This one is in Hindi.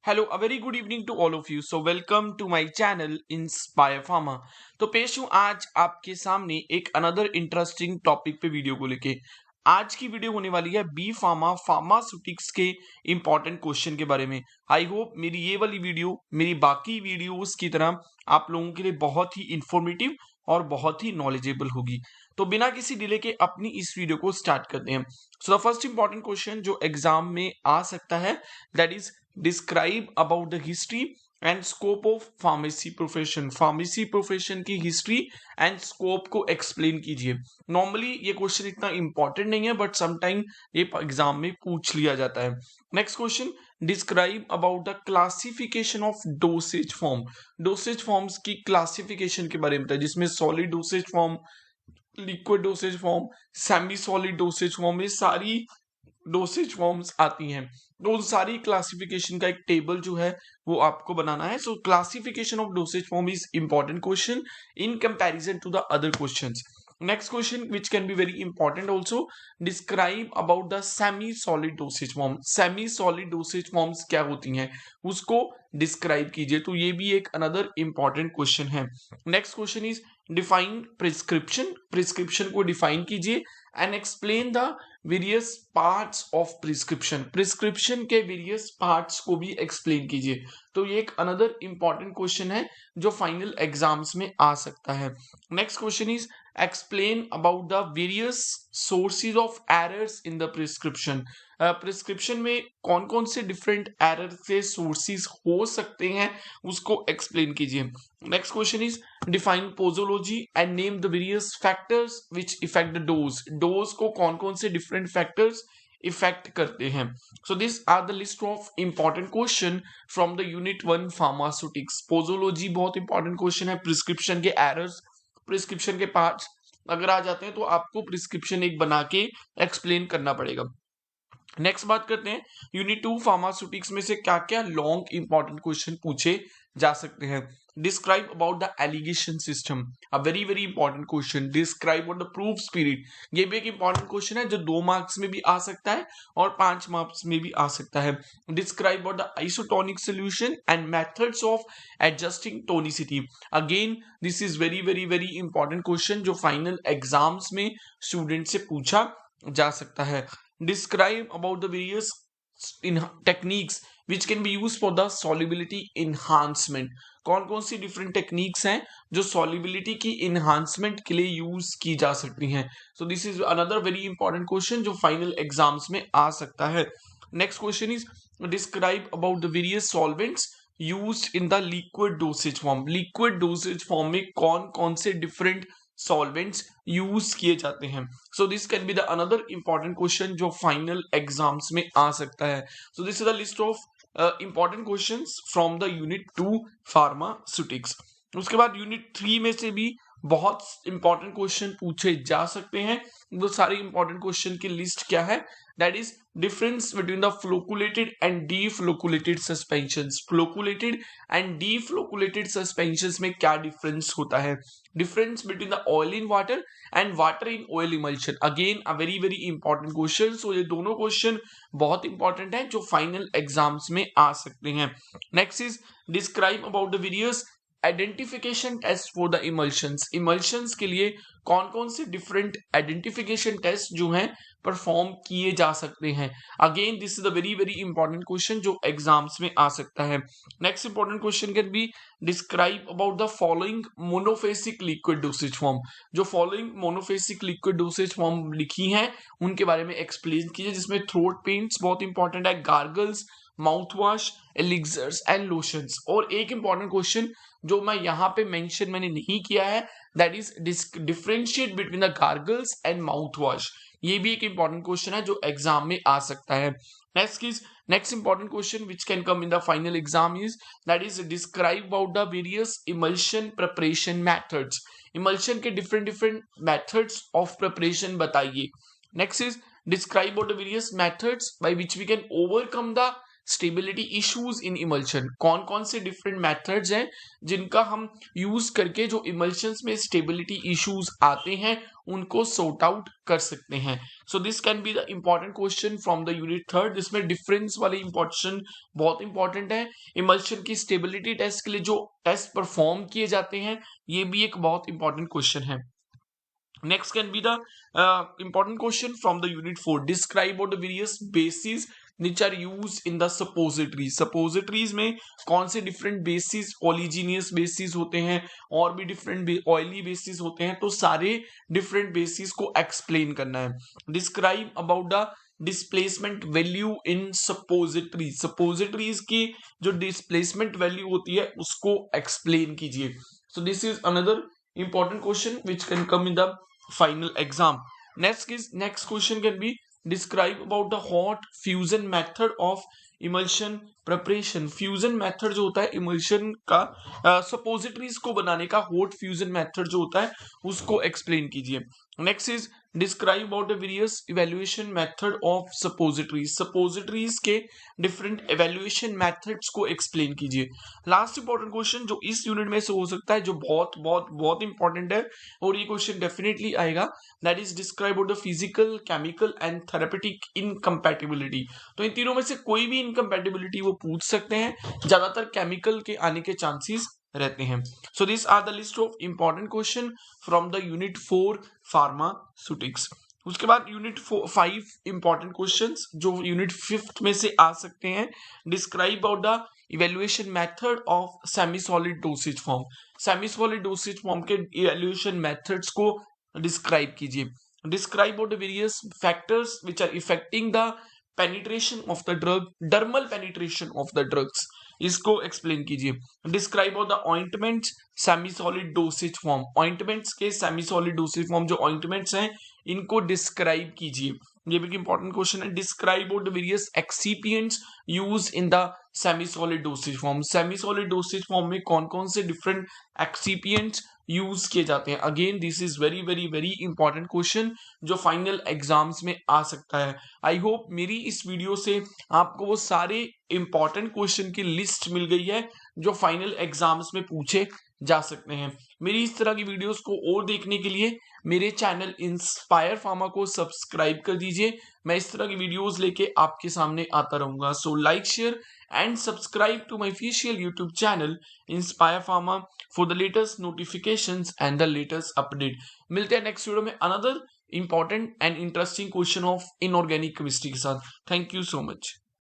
Hello a very good evening to all of you. So welcome to my channel Inspire Pharma. तो पेश हूं आज आपके सामने एक अनदर इंटरेस्टिंग टॉपिक पे वीडियो को लेके। आज की वीडियो होने वाली है बी फार्मा फार्मास्यूटिक्स के इंपॉर्टेंट क्वेश्चन के बारे में। आई होप मेरी ये वाली वीडियो मेरी बाकी वीडियोस की तरह आप लोगों के लिए बहुत ही इंफॉर्मेटिव और बहुत ही नॉलेजेबल होगी। तो बिना किसी डिले के अपनी इस वीडियो को स्टार्ट करते हैं। So the first important question जो एग्जाम में आ सकता है that is describe about the history and scope of pharmacy profession. Pharmacy profession की हिस्ट्री एंड स्कोप को एक्सप्लेन कीजिए। नॉर्मली ये क्वेश्चन इतना इंपॉर्टेंट नहीं है बट समटाइम ये एग्जाम में पूछ लिया जाता है। Next question, describe about the classification of dosage form. Dosage forms की क्लासिफिकेशन के बारे में बताइए, जिसमें solid dosage form, liquid dosage form, semi solid dosage form, ये सारी डोसेज फॉर्म्स आती हैं। तो उन सारी क्लासिफिकेशन का एक टेबल जो है वो आपको बनाना है। So classification of dosage form is important question in comparison to the other questions. Next question which can be very important also, describe about the semi solid dosage form. Semi solid dosage forms क्या होती हैं उसको डिस्क्राइब कीजिए। तो ये भी एक अनदर इंपॉर्टेंट क्वेश्चन है। Next question is define prescription. Prescription को डिफाइन कीजिए and explain the various parts of prescription. Prescription के वेरियस पार्ट्स को भी एक्सप्लेन कीजिए। तो ये एक अनदर इंपॉर्टेंट क्वेश्चन है जो फाइनल एग्जाम्स में आ सकता है। Next question is explain about the various sources of errors in the prescription. Prescription में कौन कौन से डिफरेंट एरर से सोर्सेज हो सकते हैं उसको एक्सप्लेन कीजिए। Next question is define posology and name the various factors which affect the dose. Dose को कौन कौन से डिफरेंट फैक्टर्स इफेक्ट करते हैं। So this are the list of important question from the unit 1 pharmaceutics. Posology बहुत इंपॉर्टेंट क्वेश्चन है। प्रिस्क्रिप्शन के एरर्स, प्रिस्क्रिप्शन के पार्ट्स अगर आ जाते हैं तो आपको प्रिस्क्रिप्शन एक बना के एक्सप्लेन करना पड़ेगा। नेक्स्ट बात करते हैं यूनिट 2 फार्मास्यूटिक्स में से क्या क्या लॉन्ग इंपॉर्टेंट क्वेश्चन पूछे जा सकते हैं। Describe about the alligation system, a very very important question. Describe about the proof spirit, ये भी एक इंपॉर्टेंट क्वेश्चन है जो 2 मार्क्स में भी आ सकता है और 5 मार्क्स में भी आ सकता है। Describe about the isotonic solution and methods of adjusting tonicity. Again this is very very very important question जो फाइनल एग्जाम्स में स्टूडेंट से पूछा जा सकता है। Describe about the various techniques which can be used for the solubility enhancement। कौन कौन सी डिफरेंट टेक्निक्स हैं जो सॉल्युबिलिटी की इन्हांसमेंट के लिए यूज की जा सकती हैं। So this is another very important question जो फाइनल एग्जाम्स में आ सकता है। Next question is describe about the various solvents used in the liquid dosage form. Liquid dosage form में कौन कौन से डिफरेंट सॉल्वेंट्स यूज किए जाते हैं। So this can be the another important question जो फाइनल एग्जाम्स में आ सकता है। So this is the list of important questions from the unit 2 pharmaceutics. उसके बाद यूनिट 3 में से भी बहुत इंपॉर्टेंट क्वेश्चन पूछे जा सकते हैं। वो सारे इंपॉर्टेंट क्वेश्चन की लिस्ट क्या है, that is difference between the flocculated and deflocculated suspensions. Flocculated and deflocculated suspensions में क्या डिफरेंस होता है। Difference between the oil in water and water in oil emulsion, again a very very important question. So ये दोनों क्वेश्चन बहुत इंपॉर्टेंट है जो फाइनल एग्जाम्स में आ सकते हैं। Next is describe about the various identification test for the emulsions. Emulsions के लिए कौन कौन से डिफरेंट आइडेंटिफिकेशन टेस्ट जो हैं परफॉर्म किए जा सकते हैं। Again this is the very very important question जो एग्जाम्स में आ सकता है। Next important question can be describe about the following monophasic liquid dosage form. जो following monophasic liquid dosage form लिखी हैं उनके बारे में एक्सप्लेन कीजिए, जिसमें थ्रोट पेंट्स बहुत इंपॉर्टेंट है, gargles, mouth wash, elixirs and lotions. और एक इंपॉर्टेंट क्वेश्चन जो मैं यहाँ पे मेंशन मैंने नहीं किया है that is differentiate between the gargles and mouth wash. ये भी एक इंपॉर्टेंट क्वेश्चन है जो एग्जाम में आ सकता है। Next important question which can come in the final exam is that is describe about the various emulsion preparation methods. Emulsion के different different methods of preparation बताइए। Next is describe about the various methods by which we can overcome the stability issues in emulsion, कौन कौन से डिफरेंट मेथड्स हैं जिनका हम यूज करके जो इमल्शंस में स्टेबिलिटी इश्यूज आते हैं उनको सॉर्ट आउट कर सकते हैं. So this can be the important question from the unit third. जिसमें डिफरेंस वाले इंपॉर्टेंट बहुत इंपॉर्टेंट है. इमल्शन की स्टेबिलिटी टेस्ट के लिए जो टेस्ट परफॉर्म किए जाते हैं ये भी एक बहुत इंपॉर्टेंट क्वेश्चन है. Next can be the important question from the unit 4. Describe what the various bases which are used in the suppositories. Suppositories में कौन से different bases, oleaginous bases होते हैं और भी different oily bases होते हैं, तो सारे different bases को explain करना है. Describe about the displacement value in suppositories. Suppositories की जो डिस्प्लेसमेंट वैल्यू होती है उसको एक्सप्लेन कीजिए. So this is another important question which can come in the final exam. Next question can be describe about the hot fusion method of emulsion preparation. Fusion method जो होता है इमल्शन का सपोजिटरीज को बनाने का हॉट फ्यूजन मेथड जो होता है उसको एक्सप्लेन कीजिए. Next is describe about the various evaluation method of suppositories. Suppositories के डिफरेंट इवेल्युएशन मेथड्स को एक्सप्लेन कीजिए. लास्ट इंपॉर्टेंट क्वेश्चन जो इस यूनिट में से हो सकता है, जो बहुत बहुत बहुत इंपॉर्टेंट है और ये क्वेश्चन डेफिनेटली आएगा, that is describe about the physical, chemical and therapeutic incompatibility. तो इन तीनों में से कोई भी इनकम्पैटिबिलिटी वो पूछ सकते हैं. ज्यादातर केमिकल के आने के चांसेस रहते हैं. So this are the list of important question from the unit 4 pharmaceutics. उसके बाद यूनिट 5 इंपॉर्टेंट क्वेश्चंस जो यूनिट 5 में से आ सकते हैं. Describe about the evaluation method of semi solid dosage form. Semi solid dosage form के इवेल्युएशन मेथड्स को डिस्क्राइब कीजिए. Describe about the various factors which are effecting the penetration of the drug, dermal penetration of the drugs, इसको एक्सप्लेन कीजिए. Describe of the ointments semi solid dosage form. Ointments के सेमी सॉलिड डोसेज फॉर्म जो ऑइंटमेंट्स हैं इनको डिस्क्राइब कीजिए. ये भी इंपॉर्टेंट क्वेश्चन है. Describe of the various excipients use in the semi solid dosage form. Semi solid dosage form में कौन कौन से डिफरेंट एक्सिपिएंट्स यूज किए जाते हैं. Again this is very very very important question जो फाइनल एग्जाम्स में आ सकता है. आई होप मेरी इस वीडियो से आपको वो सारे इंपॉर्टेंट क्वेश्चन की लिस्ट मिल गई है जो फाइनल एग्जाम्स में पूछे जा सकते हैं. मेरी इस तरह की वीडियोस को और देखने के लिए मेरे चैनल इंस्पायर फार्मा को सब्सक्राइब कर दीजिए. मैं इस तरह की वीडियोस लेके आपके सामने आता रहूंगा. So like, share and subscribe to my official YouTube channel Inspire Pharma for the latest notifications and the latest update. मिलते हैं नेक्स्ट वीडियो में another important and interesting question of inorganic chemistry के साथ. Thank you so much.